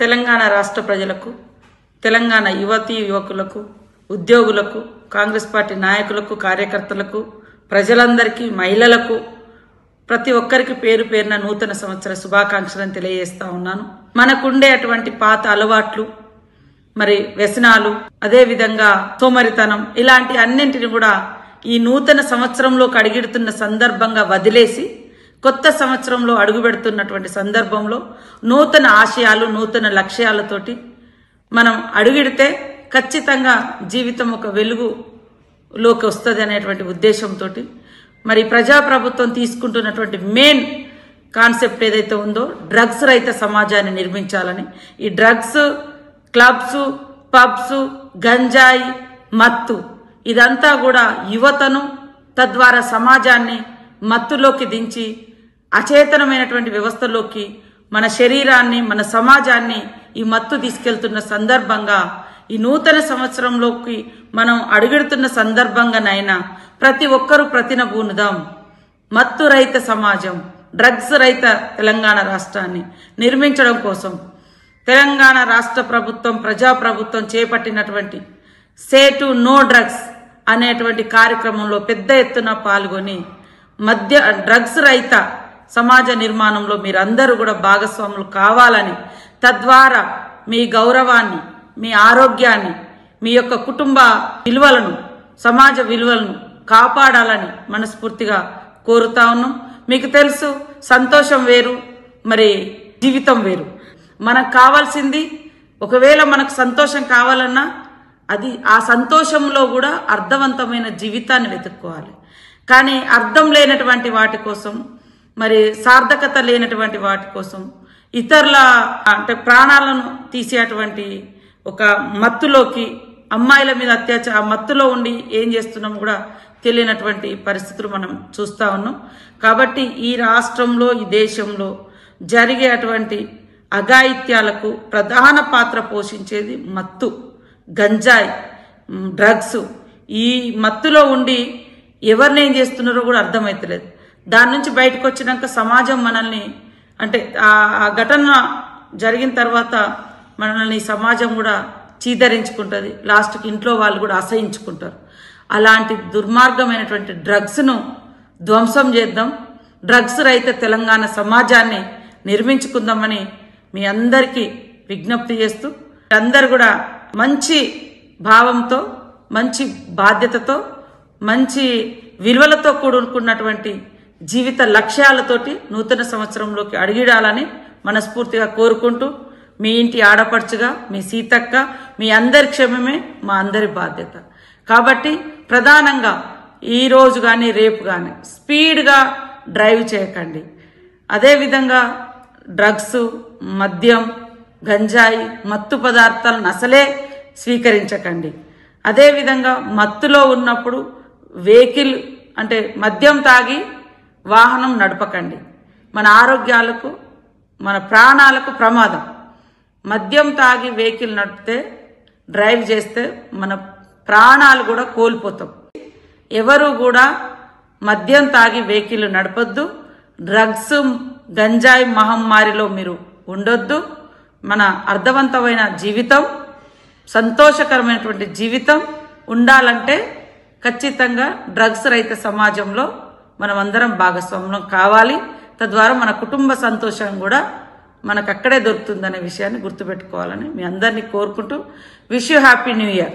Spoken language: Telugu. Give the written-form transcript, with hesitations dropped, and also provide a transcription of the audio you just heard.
తెలంగాణ రాష్ట్ర ప్రజలకు, తెలంగాణ యువతీ యువకులకు, ఉద్యోగులకు, కాంగ్రెస్ పార్టీ నాయకులకు, కార్యకర్తలకు, ప్రజలందరికీ, మహిళలకు, ప్రతి ఒక్కరికి పేరు పేరున నూతన సంవత్సర శుభాకాంక్షలను తెలియజేస్తా ఉన్నాను. మనకుండే అటువంటి పాత అలవాట్లు, మరి వ్యసనాలు, అదే విధంగా సోమరితనం, ఇలాంటి అన్నింటిని కూడా ఈ నూతన సంవత్సరంలోకి అడుగుపెడుతున్న సందర్భంగా వదిలేసి కొత్త సంవత్సరంలో అడుగుపెడుతున్నటువంటి సందర్భంలో నూతన ఆశయాలు, నూతన లక్ష్యాలతోటి మనం అడుగుడితే ఖచ్చితంగా జీవితం ఒక వెలుగులోకి వస్తుంది అనేటువంటి ఉద్దేశంతో మరి ప్రజాప్రభుత్వం తీసుకుంటున్నటువంటి మెయిన్ కాన్సెప్ట్ ఏదైతే ఉందో డ్రగ్స్ రహిత సమాజాన్ని నిర్మించాలని. ఈ డ్రగ్స్, క్లబ్స్, పబ్స్, గంజాయి, మత్తు ఇదంతా కూడా యువతను, తద్వారా సమాజాన్ని మత్తులోకి దించి అచేతనమైనటువంటి వ్యవస్థలోకి మన శరీరాన్ని, మన సమాజాన్ని ఈ మత్తు తీసుకెళ్తున్న సందర్భంగా ఈ నూతన సంవత్సరంలోకి మనం అడుగెడుతున్న సందర్భంగానైనా ప్రతి ఒక్కరూ ప్రతినబూనుదాం. మత్తు రహిత సమాజం, డ్రగ్స్ రహిత తెలంగాణ రాష్ట్రాన్ని నిర్మించడం కోసం తెలంగాణ రాష్ట్ర ప్రభుత్వం, ప్రజాప్రభుత్వం చేపట్టినటువంటి సే టు నో డ్రగ్స్ అనేటువంటి కార్యక్రమంలో పెద్ద ఎత్తున పాల్గొని డ్రగ్స్ రహిత సమాజ నిర్మాణంలో మీరందరూ కూడా భాగస్వాములు కావాలని, తద్వారా మీ గౌరవాన్ని, మీ ఆరోగ్యాన్ని, మీ యొక్క కుటుంబ విలువలను, సమాజ విలువలను కాపాడాలని మనస్ఫూర్తిగా కోరుతా ఉన్నాం. మీకు తెలుసు, సంతోషం వేరు, మరి జీవితం వేరు. మనకు కావాల్సింది, ఒకవేళ మనకు సంతోషం కావాలన్నా అది ఆ సంతోషంలో కూడా అర్థవంతమైన జీవితాన్ని వెతుక్కోవాలి. కానీ అర్థం లేనటువంటి వాటి కోసం, మరి సార్థకత లేనటువంటి వాటి కోసం, ఇతరుల అంటే ప్రాణాలను తీసేటువంటి ఒక మత్తులోకి, అమ్మాయిల మీద అత్యాచారం, ఆ మత్తులో ఉండి ఏం చేస్తున్నాం కూడా తెలియనటువంటి పరిస్థితులు మనం చూస్తా ఉన్నాం. కాబట్టి ఈ రాష్ట్రంలో, ఈ దేశంలో జరిగే అటువంటి అఘాయిత్యాలకు ప్రధాన పాత్ర పోషించేది మత్తు, గంజాయి, డ్రగ్స్. ఈ మత్తులో ఉండి ఎవరిని ఏం చేస్తున్నారో కూడా అర్థమవుతలేదు. దాని నుంచి బయటకు వచ్చినాక సమాజం మనల్ని, అంటే ఆ ఘటన జరిగిన తర్వాత మనల్ని సమాజం కూడా చీదరించుకుంటుంది. లాస్ట్కి ఇంట్లో వాళ్ళు కూడా అసహించుకుంటారు. అలాంటి దుర్మార్గమైనటువంటి డ్రగ్స్ను ధ్వంసం చేద్దాం. డ్రగ్స్ రహిత తెలంగాణ సమాజాన్ని నిర్మించుకుందామని మీ అందరికీ విజ్ఞప్తి చేస్తూ, అందరు కూడా మంచి భావంతో, మంచి బాధ్యతతో, మంచి విలువలతో కూడుకున్నటువంటి జీవిత లక్ష్యాలతోటి నూతన సంవత్సరంలోకి అడుగిడాలని మనస్ఫూర్తిగా కోరుకుంటూ, మీ ఇంటి ఆడపడుచుగా మీ సీతక్క, మీ అందరి క్షేమమే మా అందరి బాధ్యత. కాబట్టి ప్రధానంగా ఈరోజు కానీ రేపు కానీ స్పీడ్గా డ్రైవ్ చేయకండి. అదేవిధంగా డ్రగ్స్, మద్యం, గంజాయి, మత్తు పదార్థాలను అసలే స్వీకరించకండి. అదేవిధంగా మత్తులో ఉన్నప్పుడు వెహికల్, అంటే మద్యం తాగి వాహనం నడపకండి. మన ఆరోగ్యాలకు, మన ప్రాణాలకు ప్రమాదం. మద్యం తాగి వెహికల్ నడిపితే, డ్రైవ్ చేస్తే మన ప్రాణాలు కూడా కోల్పోతాం. ఎవరు కూడా మద్యం తాగి వెహికల్ నడపొద్దు. డ్రగ్స్, గంజాయి మహమ్మారిలో మీరు ఉండొద్దు. మన అర్థవంతమైన జీవితం, సంతోషకరమైనటువంటి జీవితం ఉండాలంటే ఖచ్చితంగా డ్రగ్స్ రహిత సమాజంలో మనమందరం భాగస్వామ్యం కావాలి. తద్వారా మన కుటుంబ సంతోషం కూడా మనకు అక్కడే దొరుకుతుందనే విషయాన్ని గుర్తుపెట్టుకోవాలని మీ అందరినీ కోరుకుంటూ, wish you happy new year.